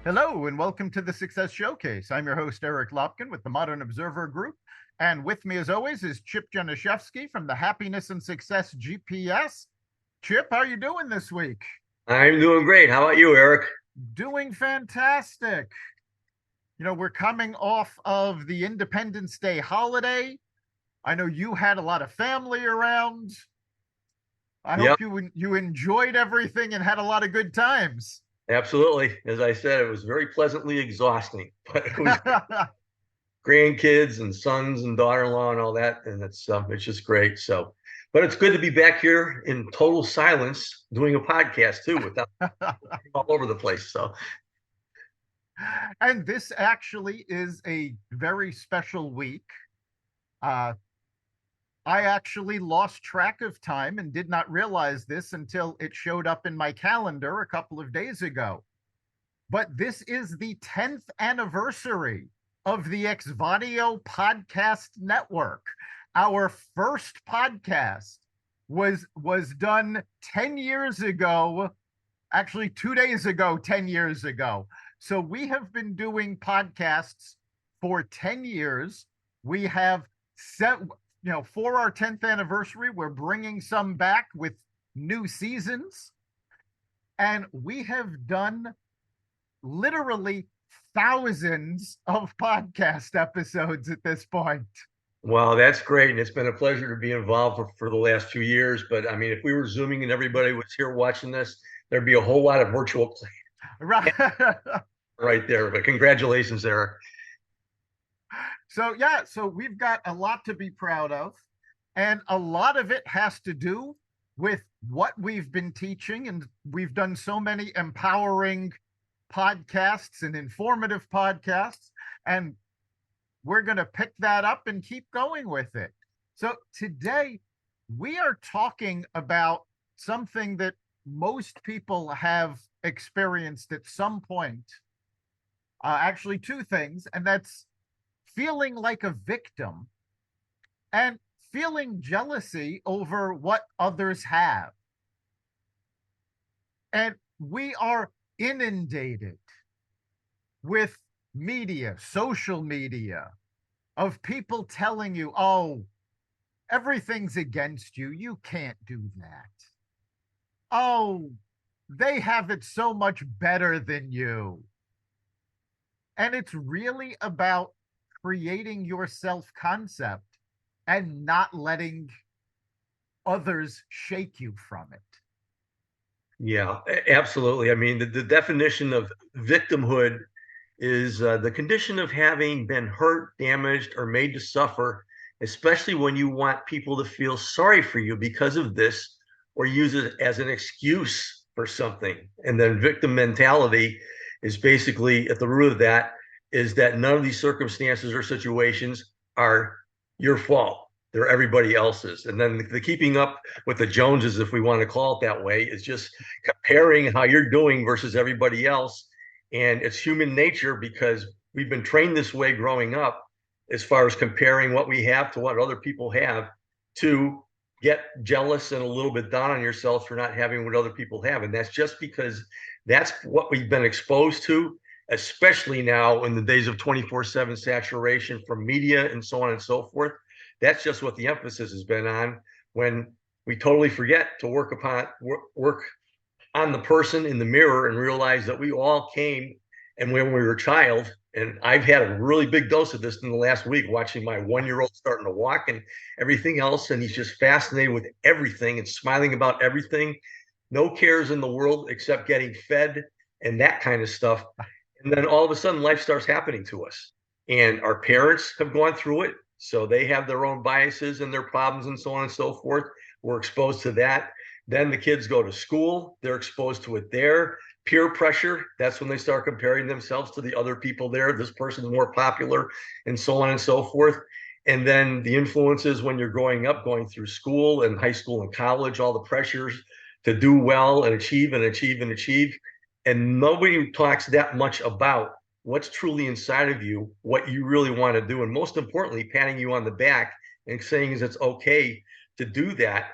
Hello and welcome to the Success Showcase. I'm your host, Eric Lopkin with the Modern Observer Group. And with me, as always, is Chip Janizewski from the Happiness and Success GPS. Chip, how are you doing this week? I'm doing great. How about you, Eric? Doing fantastic. We're coming off of the Independence Day holiday. I know you had a lot of family around. I Yep, hope you enjoyed everything and had a lot of good times. absolutely. As I said, it was very pleasantly exhausting, but it was grandkids and sons and daughter-in-law and all that, and it's just great. So, but it's good to be back here in total silence doing a podcast too, without all over the place. So, And this actually is a very special week. Uh, I actually lost track of time and did not realize this until it showed up in my calendar a couple of days ago. But this is the 10th anniversary of the Exvadio Podcast Network. Our first podcast was done 10 years ago, actually 2 days ago, 10 years ago. So we have been doing podcasts for 10 years. We have set, for our 10th anniversary, we're bringing some back with new seasons. And we have done literally thousands of podcast episodes at this point. wow, that's great, and it's been a pleasure to be involved for the last few years. But I mean, if we were zooming and everybody was here watching this, there'd be a whole lot of virtual Right. right there. But congratulations, Eric. So we've got a lot to be proud of. And a lot of it has to do with what we've been teaching. And we've done so many empowering podcasts and informative podcasts. And we're going to pick that up and keep going with it. So today we are talking about something that most people have experienced at some point. Actually, two things, and that's feeling like a victim and feeling jealousy over what others have. And we are inundated with media, social media, of people telling you, oh, everything's against you. You can't do that. Oh, they have it so much better than you. And it's really about creating your self concept and not letting others shake you from it. Yeah, absolutely. I mean, the definition of victimhood is the condition of having been hurt, damaged, or made to suffer, especially when you want people to feel sorry for you because of this or use it as an excuse for something. And then victim mentality is basically at the root of that is that none of these circumstances or situations are your fault. They're everybody else's. And then the keeping up with the Joneses, if we want to call it that way, is just comparing how you're doing versus everybody else. And it's human nature because we've been trained this way growing up, as far as comparing what we have to what other people have, to get jealous and a little bit down on yourself for not having what other people have. And that's just because that's what we've been exposed to, especially now in the days of 24/7 saturation from media and so on and so forth. That's just what the emphasis has been on, when we totally forget to work on the person in the mirror and realize that we all came, and when we were a child, and I've had a really big dose of this in the last week, watching my 1 year old starting to walk and everything else. And he's just fascinated with everything and smiling about everything. No cares in the world except getting fed and that kind of stuff. And then all of a sudden, life starts happening to us. And our parents have gone through it. So they have their own biases and their problems and so on and so forth. We're exposed to that. Then the kids go to school, they're exposed to it there. Peer pressure, that's when they start comparing themselves to the other people there. This person's more popular, and so on and so forth. And then the influences when you're growing up, going through school and high school and college, all the pressures to do well and achieve and achieve and achieve. And nobody talks that much about what's truly inside of you, what you really want to do. And most importantly, patting you on the back and saying is it's okay to do that,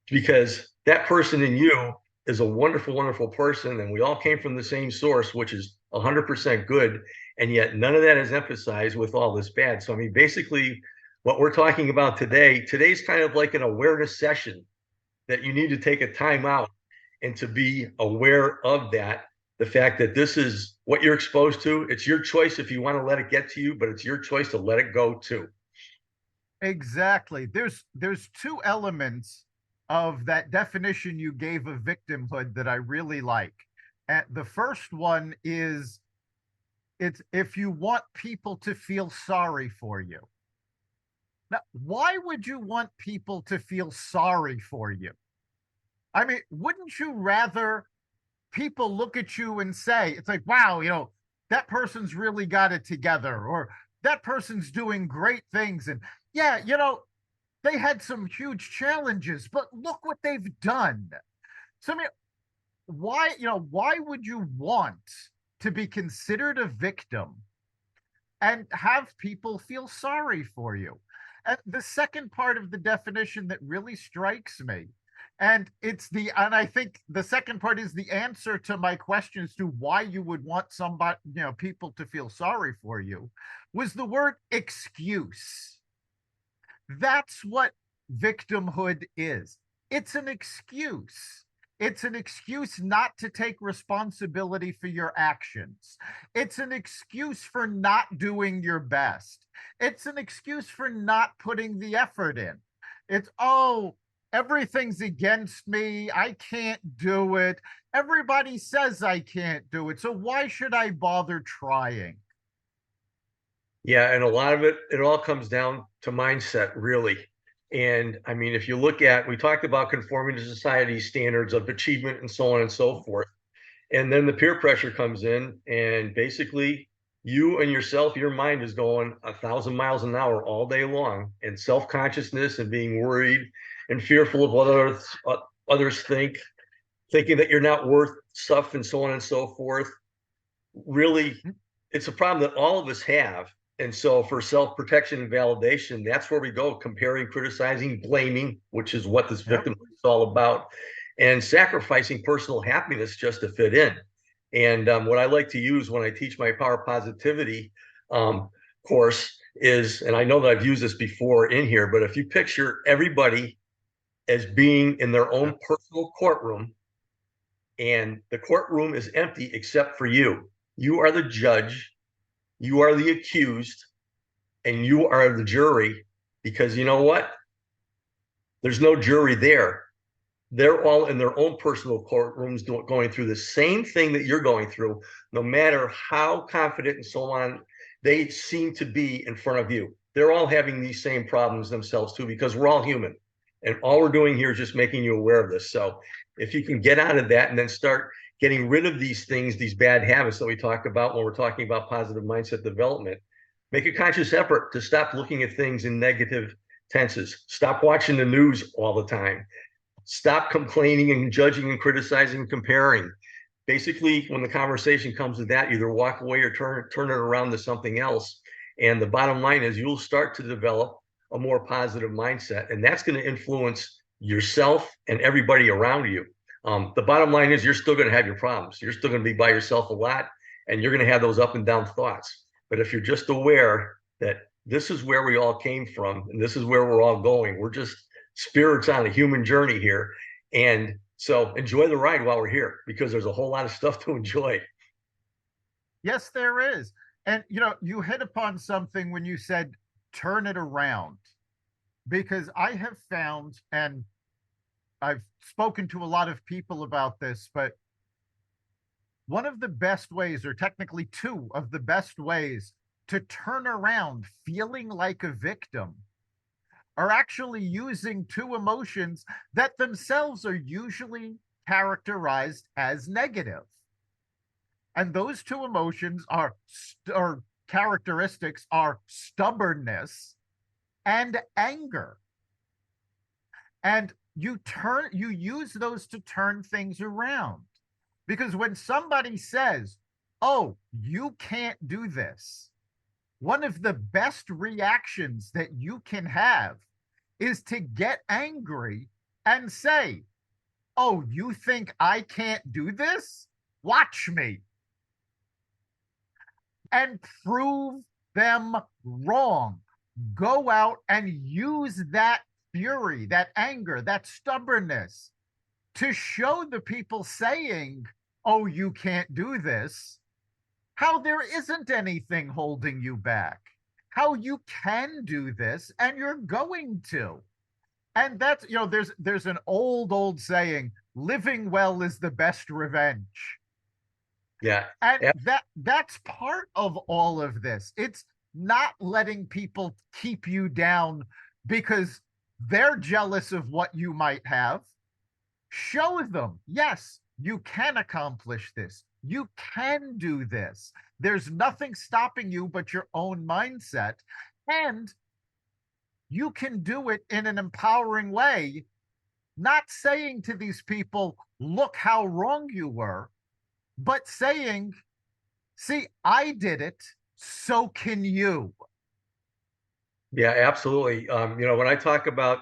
because that person in you is a wonderful, wonderful person. And we all came from the same source, which is 100% good, and yet none of that is emphasized with all this bad. So I mean, basically, what we're talking about today's kind of like an awareness session that you need to take a time out and to be aware of that. The fact that this is what you're exposed to. It's your choice if you want to let it get to you, but it's your choice to let it go too. Exactly. There's two elements of that definition you gave of victimhood that I really like. And the first one is it's if you want people to feel sorry for you. Now, why would you want people to feel sorry for you? I mean, wouldn't you rather people look at you and say, it's like, wow, that person's really got it together, or that person's doing great things. And yeah, they had some huge challenges, but look what they've done. So, I mean, why would you want to be considered a victim and have people feel sorry for you? And the second part of the definition that really strikes me, and I think the second part is the answer to my question as to why you would want somebody, people to feel sorry for you, was the word excuse. That's what victimhood is. It's an excuse. It's an excuse not to take responsibility for your actions. It's an excuse for not doing your best. It's an excuse for not putting the effort in. It's, oh, everything's against me. I can't do it. Everybody says I can't do it. So why should I bother trying? Yeah, and a lot of it all comes down to mindset, really. And I mean, if you look at, we talked about conforming to society standards of achievement and so on and so forth. And then the peer pressure comes in, and basically, you and yourself, your mind is going 1,000 miles an hour all day long, and self consciousness and being worried and fearful of what others think, thinking that you're not worth stuff and so on and so forth. Really, it's a problem that all of us have. And so for self-protection and validation, that's where we go, comparing, criticizing, blaming, which is what this Yep. victim is all about, and sacrificing personal happiness just to fit in. And what I like to use when I teach my power positivity course is, and I know that I've used this before in here, but if you picture everybody as being in their own personal courtroom, and the courtroom is empty except for you. You are the judge, you are the accused, and you are the jury, because you know what? There's no jury there. They're all in their own personal courtrooms going through the same thing that you're going through, no matter how confident and so on they seem to be in front of you. They're all having these same problems themselves too, because we're all human. And all we're doing here is just making you aware of this. So if you can get out of that and then start getting rid of these things, these bad habits that we talk about when we're talking about positive mindset development, make a conscious effort to stop looking at things in negative tenses. Stop watching the news all the time. Stop complaining and judging and criticizing and comparing. Basically, when the conversation comes to that, either walk away or turn it around to something else. And the bottom line is you'll start to develop a more positive mindset, and that's going to influence yourself and everybody around you. The bottom line is you're still going to have your problems. You're still going to be by yourself a lot, and you're going to have those up and down thoughts. But if you're just aware that this is where we all came from and this is where we're all going, we're just spirits on a human journey here. And so enjoy the ride while we're here, because there's a whole lot of stuff to enjoy. Yes, there is. And you hit upon something when you said turn it around, because I have found, and I've spoken to a lot of people about this, but one of the best ways, or technically two of the best ways to turn around feeling like a victim, are actually using two emotions that themselves are usually characterized as negative. And those two emotions or characteristics are stubbornness and anger. And you use those to turn things around. Because when somebody says, "Oh, you can't do this," one of the best reactions that you can have is to get angry and say, "Oh, you think I can't do this? Watch me." and prove them wrong. Go out and use that fury, that anger, that stubbornness to show the people saying, oh, you can't do this, how there isn't anything holding you back, how you can do this and you're going to. And that's, there's an old saying, living well is the best revenge. Yeah. And that's part of all of this. It's not letting people keep you down because they're jealous of what you might have. Show them, yes, you can accomplish this. You can do this. There's nothing stopping you but your own mindset. And you can do it in an empowering way, not saying to these people, look how wrong you were, but saying, see, I did it, so can you. Yeah, absolutely. When I talk about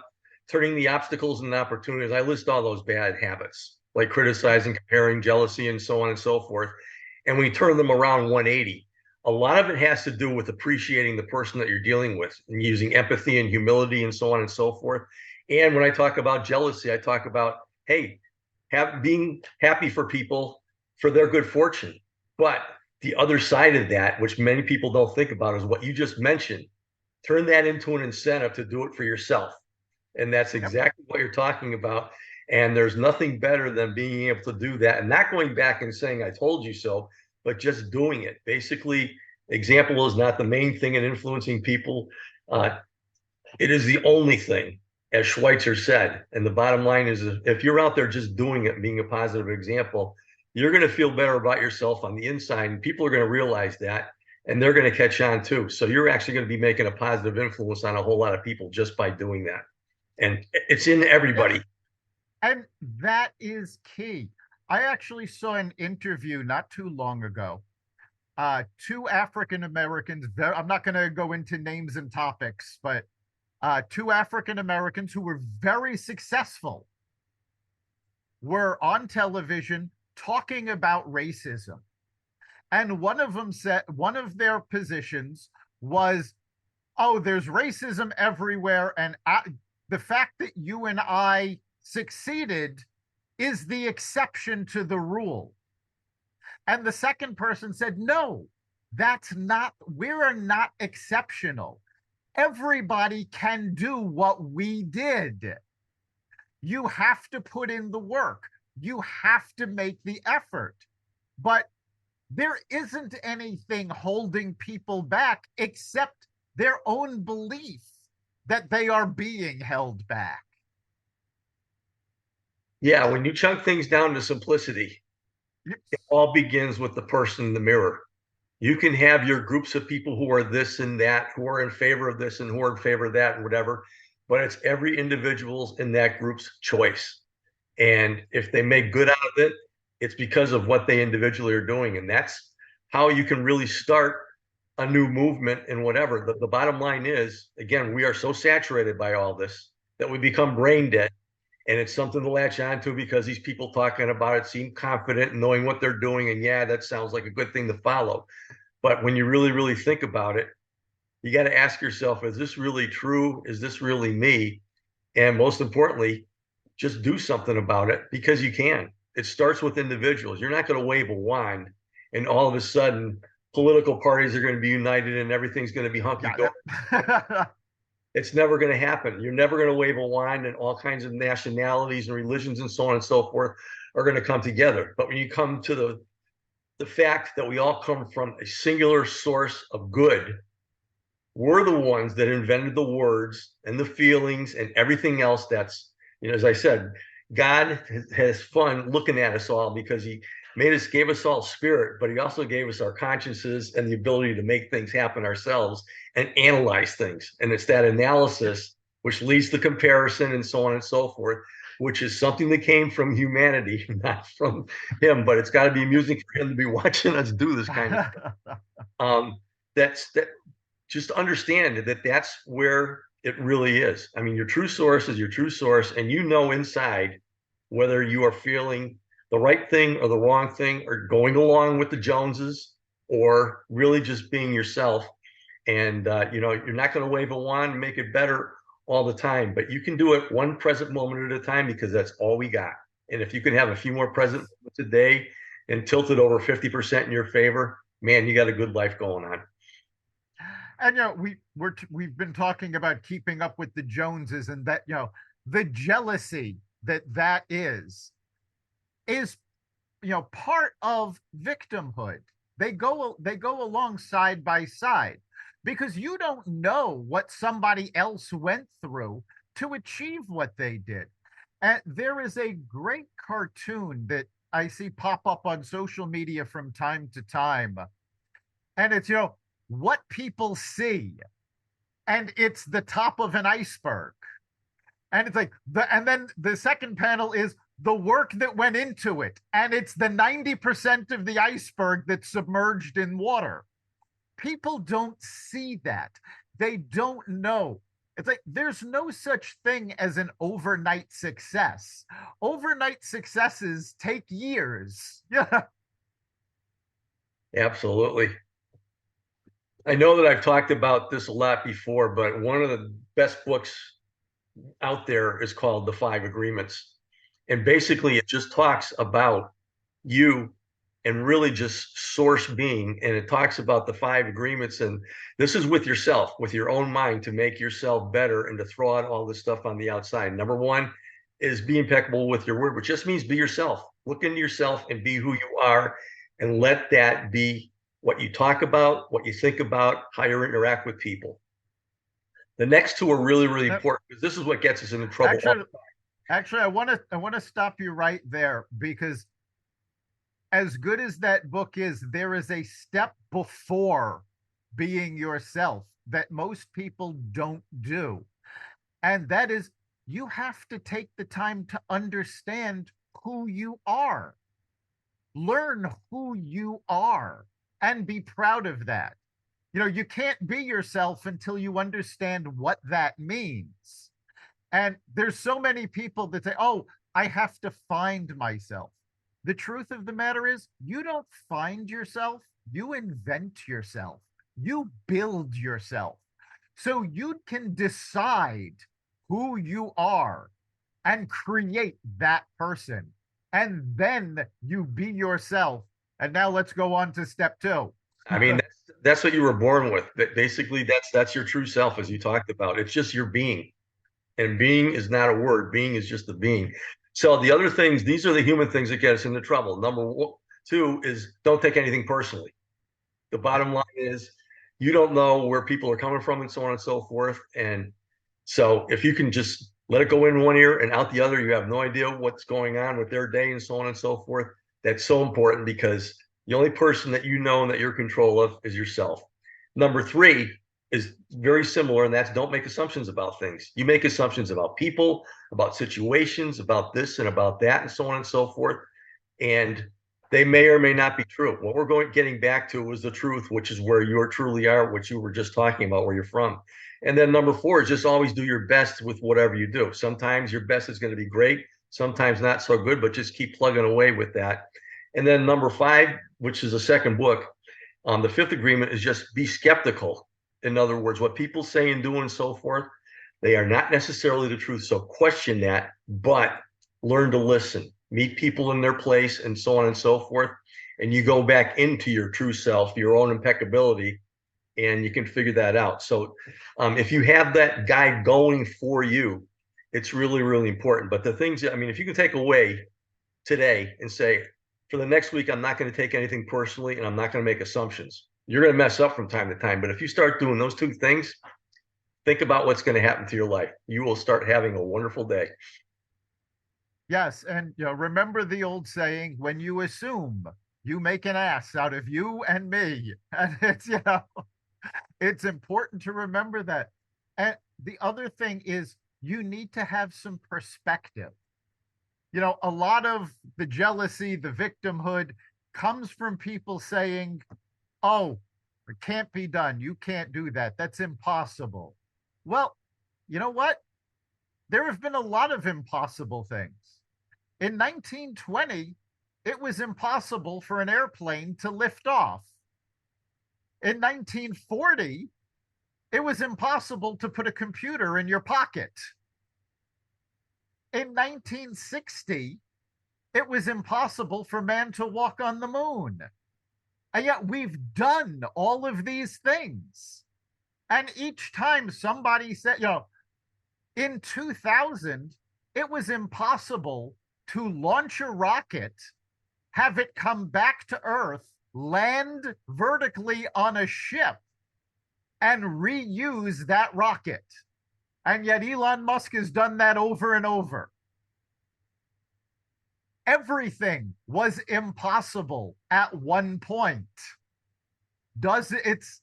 turning the obstacles into opportunities, I list all those bad habits like criticizing, comparing, jealousy, and so on and so forth. And we turn them around 180. A lot of it has to do with appreciating the person that you're dealing with and using empathy and humility and so on and so forth. And when I talk about jealousy, I talk about, hey, being happy for people for their good fortune. But the other side of that, which many people don't think about, is what you just mentioned. Turn that into an incentive to do it for yourself. And that's Yep. exactly what you're talking about. And there's nothing better than being able to do that and not going back and saying, I told you so, but just doing it. Basically, example is not the main thing in influencing people. It is the only thing, as Schweitzer said. And the bottom line is, if you're out there just doing it and being a positive example, you're going to feel better about yourself on the inside. And people are going to realize that and they're going to catch on too. So you're actually going to be making a positive influence on a whole lot of people just by doing that. And it's in Yes. everybody. And that is key. I actually saw an interview not too long ago. Two African Americans, I'm not going to go into names and topics, but two African Americans who were very successful were on television talking about racism. And one of them said, one of their positions was, oh, there's racism everywhere. And the fact that you and I succeeded is the exception to the rule. And the second person said, no, that's not, we're not exceptional. Everybody can do what we did. You have to put in the work. You have to make the effort. But there isn't anything holding people back except their own belief that they are being held back. Yeah, when you chunk things down to simplicity, it all begins with the person in the mirror. You can have your groups of people who are this and that, who are in favor of this and who are in favor of that and whatever, but it's every individual's in that group's choice. And if they make good out of it, it's because of what they individually are doing. And that's how you can really start a new movement and whatever. The bottom line is, again, we are so saturated by all this that we become brain dead. And it's something to latch onto because these people talking about it seem confident and knowing what they're doing. And yeah, that sounds like a good thing to follow. But when you really, really think about it, you got to ask yourself, is this really true? Is this really me? And most importantly, just do something about it because you can. It starts with individuals. You're not going to wave a wand and all of a sudden political parties are going to be united and everything's going to be hunky dory. Yeah. It's never going to happen. You're never going to wave a wand and all kinds of nationalities and religions and so on and so forth are going to come together. But when you come to the fact that we all come from a singular source of good, we're the ones that invented the words and the feelings and everything else that's, as I said, God has fun looking at us all because he gave us all spirit, but he also gave us our consciences and the ability to make things happen ourselves and analyze things. And it's that analysis which leads to comparison and so on and so forth, which is something that came from humanity, not from him, but it's got to be amusing for him to be watching us do this kind of stuff. That just understand that that's where it really is. I mean, your true source is your true source, and you know inside whether you are feeling the right thing or the wrong thing or going along with the Joneses or really just being yourself. And you're not going to wave a wand and make it better all the time, but you can do it one present moment at a time because that's all we got. And if you can have a few more present Yes. moments a day and tilt it over 50% in your favor, man, you got a good life going on. And we've been talking about keeping up with the Joneses, and that the jealousy that is part of victimhood. They go along side by side, because you don't know what somebody else went through to achieve what they did. And there is a great cartoon that I see pop up on social media from time to time, and it's what people see, and it's the top of an iceberg, and it's like and then the second panel is the work that went into it, and it's the 90% of the iceberg that's submerged in water. People don't see that. They don't know. It's like there's no such thing as an overnight success. Overnight successes take years. Yeah. Absolutely. I know that I've talked about this a lot before, but one of the best books out there is called The Five Agreements. And basically, it just talks about you and really just source being. And it talks about the five agreements. And this is with yourself, with your own mind to make yourself better and to throw out all this stuff on the outside. Number one is be impeccable with your word, which just means be yourself. Look into yourself and be who you are and let that be what you talk about, what you think about, how you interact with people. The next two are really, really important because this is what gets us into trouble. Actually, actually, I want to stop you right there, because as good as that book is, there is a step before being yourself that most people don't do. And that is, you have to take the time to understand who you are, learn who you are, and be proud of that. You can't be yourself until you understand what that means. And there's so many people that say, oh, I have to find myself. The truth of the matter is, you don't find yourself, you invent yourself, you build yourself. So you can decide who you are and create that person. And then you be yourself. And now let's go on to step two. I mean, that's what you were born with. That basically that's your true self, as you talked about. It's just your being, and being is not a word. Being is just the being. So the other things, these are the human things that get us into trouble. Number one, two is don't take anything personally. The Yep. bottom line is you don't know where people are coming from and so on and so forth. And so if you can just let it go in one ear and out the other, you have no idea what's going on with their day and so on and so forth. That's so important because the only person that you know and that you're in control of is yourself. Number three is very similar, and that's don't make assumptions about things. You make assumptions about people, about situations, about this and about that, and so on and so forth. And they may or may not be true. What we're getting back to is the truth, which is where you truly are, what you were just talking about, where you're from. And then number four is just always do your best with whatever you do. Sometimes your best is going to be great, sometimes not so good, but just keep plugging away with that. And then number five, which is the second book, the fifth agreement is just be skeptical. In other words, what people say and do and so forth, they are not necessarily the truth. So question that, but learn to listen, meet people in their place, and so on and so forth. And you go back into your true self, your own impeccability, and you can figure that out. So if you have that guide going for you, it's really, really important. But the things, I mean, if you can take away today and say, for the next week, I'm not going to take anything personally and I'm not going to make assumptions. You're going to mess up from time to time. But if you start doing those two things, think about what's going to happen to your life. You will start having a wonderful day. Yes, and remember the old saying, when you assume, you make an ass out of you and me. And it's important to remember that. And the other thing is, you need to have some perspective. A lot of the jealousy, the victimhood comes from people saying, oh, it can't be done. You can't do that. That's impossible. Well, you know what? There have been a lot of impossible things. In 1920, it was impossible for an airplane to lift off. In 1940, it was impossible to put a computer in your pocket. In 1960, it was impossible for man to walk on the moon. And yet we've done all of these things. And each time somebody said, in 2000, it was impossible to launch a rocket, have it come back to Earth, land vertically on a ship, and reuse that rocket. And yet Elon Musk has done that over and over. Everything was impossible at one point. It's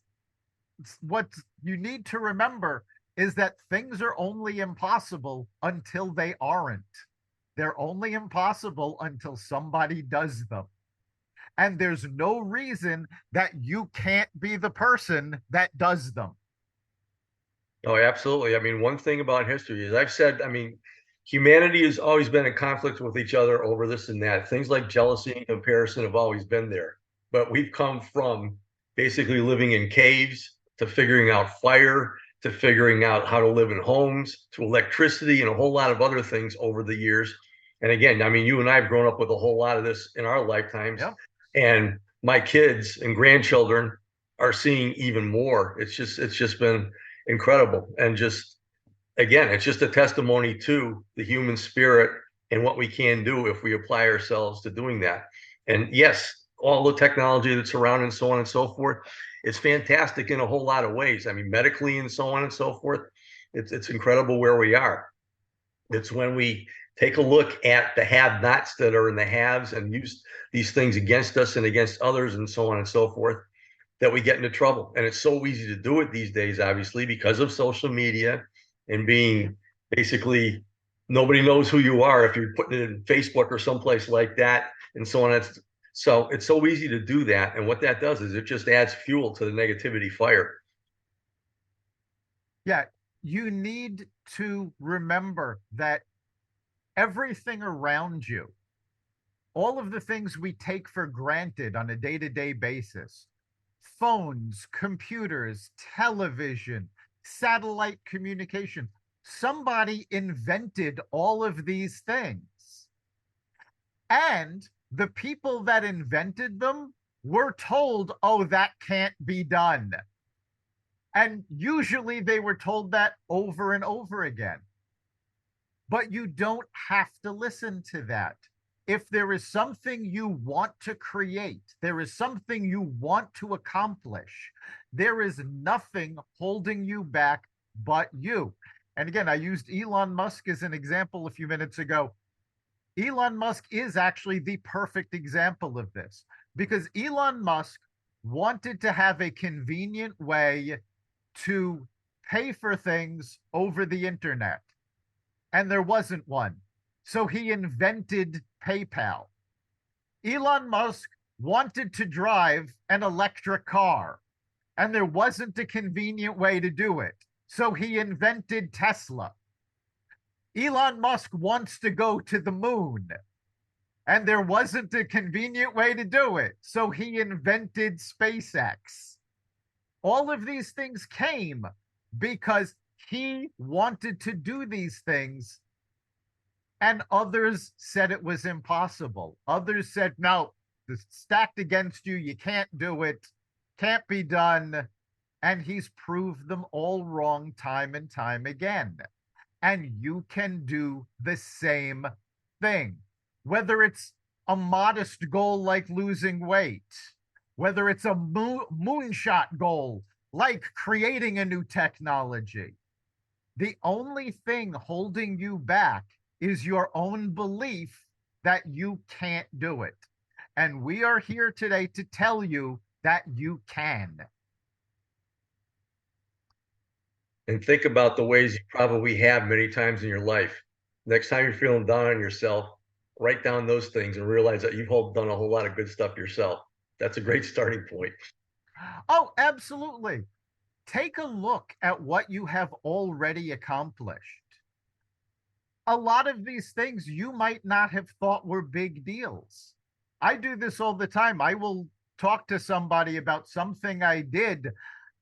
what you need to remember is that things are only impossible until they aren't. They're only impossible until somebody does them. And there's no reason that you can't be the person that does them. Oh, absolutely. I mean, one thing about history is I've said, I mean, humanity has always been in conflict with each other over this and that. Things like jealousy and comparison have always been there. But we've come from basically living in caves to figuring out fire, to figuring out how to live in homes, to electricity, and a whole lot of other things over the years. And again, I mean, you and I have grown up with a whole lot of this in our lifetimes. Yep. And my kids and grandchildren are seeing even more. It's just been incredible. And just again, it's just a testimony to the human spirit and what we can do if we apply ourselves to doing that. And yes, all the technology that's around and so on and so forth, it's fantastic in a whole lot of ways. I mean, medically and so on and so forth, it's incredible where we are. It's when we take a look at the have-nots that are in the haves and use these things against us and against others and so on and so forth that we get into trouble. And it's so easy to do it these days, obviously, because of social media and being basically nobody knows who you are if you're putting it in Facebook or someplace like that and so on. So it's so easy to do that. And what that does is it just adds fuel to the negativity fire. Yeah, you need to remember that everything around you, all of the things we take for granted on a day-to-day basis, phones, computers, television, satellite communication, somebody invented all of these things. And the people that invented them were told, oh, that can't be done. And usually they were told that over and over again. But you don't have to listen to that. If there is something you want to create, there is something you want to accomplish, there is nothing holding you back but you. And again, I used Elon Musk as an example a few minutes ago. Elon Musk is actually the perfect example of this because Elon Musk wanted to have a convenient way to pay for things over the internet, and there wasn't one. So he invented PayPal. Elon Musk wanted to drive an electric car, and there wasn't a convenient way to do it. So he invented Tesla. Elon Musk wants to go to the moon, and there wasn't a convenient way to do it. So he invented SpaceX. All of these things came because he wanted to do these things, and others said it was impossible. Others said, no, it's stacked against you. You can't do it. Can't be done. And he's proved them all wrong time and time again. And you can do the same thing, whether it's a modest goal like losing weight, whether it's a moonshot goal like creating a new technology. The only thing holding you back is your own belief that you can't do it. And we are here today to tell you that you can. And think about the ways you probably have many times in your life. Next time you're feeling down on yourself, write down those things and realize that you've done a whole lot of good stuff yourself. That's a great starting point. Oh, absolutely. Take a look at what you have already accomplished. A lot of these things you might not have thought were big deals. I do this all the time. I will talk to somebody about something I did,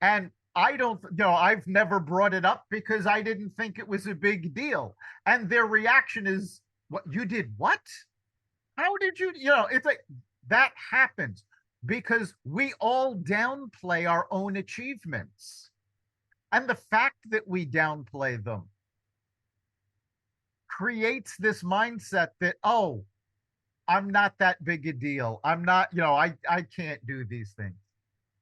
and I don't, I've never brought it up because I didn't think it was a big deal. And their reaction is, what, you did what? How did you, it's like that happens because we all downplay our own achievements. And the fact that we downplay them creates this mindset that, oh, I'm not that big a deal. I'm not, I can't do these things.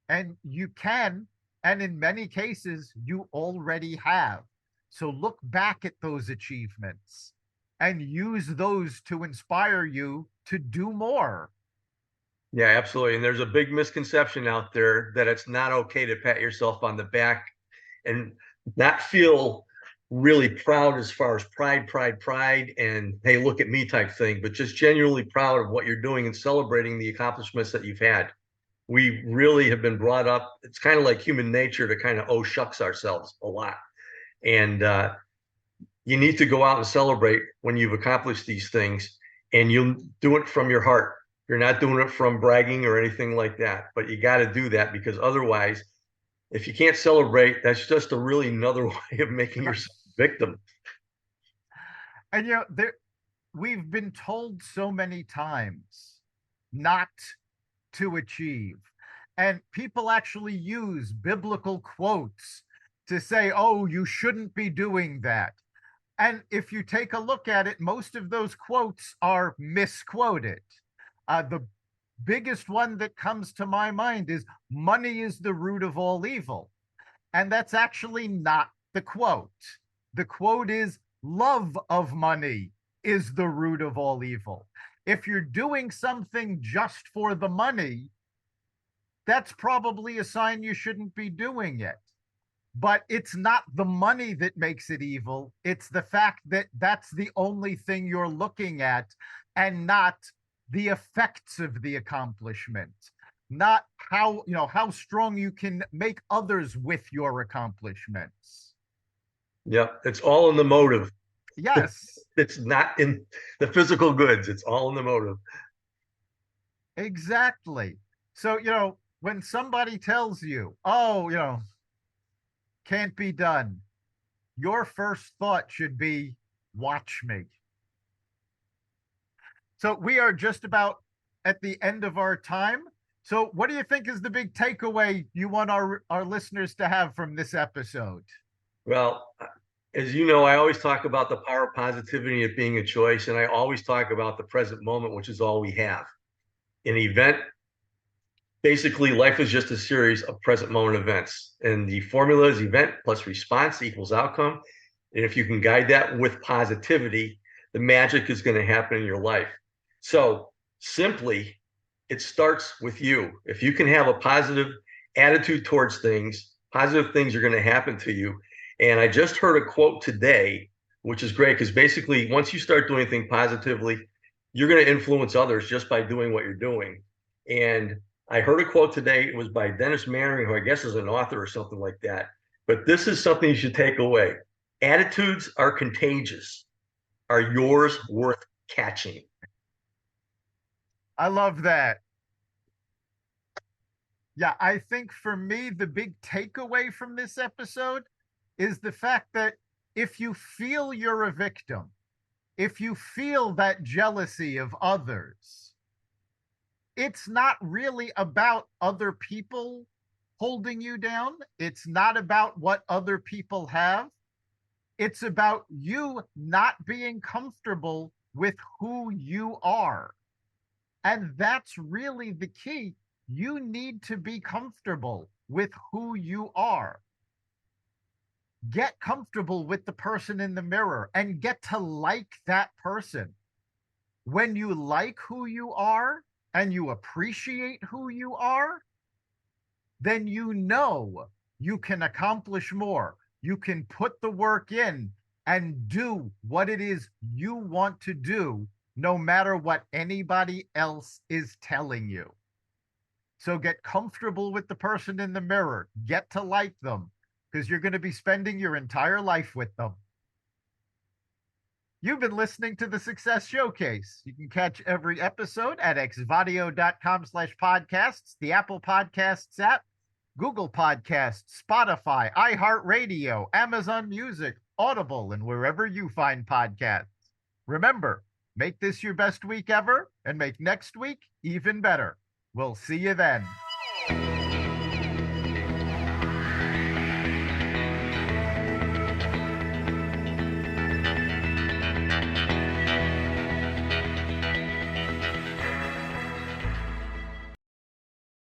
And you can, and in many cases, you already have. So look back at those achievements and use those to inspire you to do more. Yeah, absolutely. And there's a big misconception out there that it's not okay to pat yourself on the back and not feel really proud as far as pride, and hey, look at me type thing, but just genuinely proud of what you're doing and celebrating the accomplishments that you've had. We really have been brought up. It's kind of like human nature to kind of oh shucks ourselves a lot. And you need to go out and celebrate when you've accomplished these things, and you'll do it from your heart. You're not doing it from bragging or anything like that, but you got to do that because otherwise, if you can't celebrate, that's just a really another way of making yourself a victim. And we've been told so many times not to achieve. And people actually use biblical quotes to say, oh, you shouldn't be doing that. And if you take a look at it, most of those quotes are misquoted. The biggest one that comes to my mind is money is the root of all evil. And that's actually not the quote. The quote is love of money is the root of all evil. If you're doing something just for the money, that's probably a sign you shouldn't be doing it. But it's not the money that makes it evil. It's the fact that that's the only thing you're looking at and not the effects of the accomplishment, not how strong you can make others with your accomplishments. Yeah, it's all in the motive. Yes, It's not in the physical goods. It's all in the motive. exactly. So, when somebody tells you, oh, can't be done, your first thought should be, watch me. So we are just about at the end of our time. So what do you think is the big takeaway you want our listeners to have from this episode? Well, as you know, I always talk about the power of positivity of being a choice, and I always talk about the present moment, which is all we have. An event, basically, life is just a series of present moment events, and the formula is event plus response equals outcome. And if you can guide that with positivity, the magic is going to happen in your life. So simply, it starts with you. If you can have a positive attitude towards things, positive things are going to happen to you. And I just heard a quote today, which is great because basically, once you start doing things positively, you're going to influence others just by doing what you're doing. And I heard a quote today. It was by Dennis Mannering, who I guess is an author or something like that. But this is something you should take away. Attitudes are contagious. Are yours worth catching? I love that. Yeah, I think for me, the big takeaway from this episode is the fact that if you feel you're a victim, if you feel that jealousy of others, it's not really about other people holding you down. It's not about what other people have. It's about you not being comfortable with who you are. And that's really the key. You need to be comfortable with who you are. Get comfortable with the person in the mirror and get to like that person. When you like who you are and you appreciate who you are, then you can accomplish more. You can put the work in and do what it is you want to do, no matter what anybody else is telling you. So get comfortable with the person in the mirror, get to like them, because you're going to be spending your entire life with them. You've been listening to the Success Showcase. You can catch every episode at xvadio.com/podcasts, the Apple Podcasts app, Google Podcasts, Spotify, iHeartRadio, Amazon Music, Audible, and wherever you find podcasts. Remember, make this your best week ever and make next week even better. We'll see you then.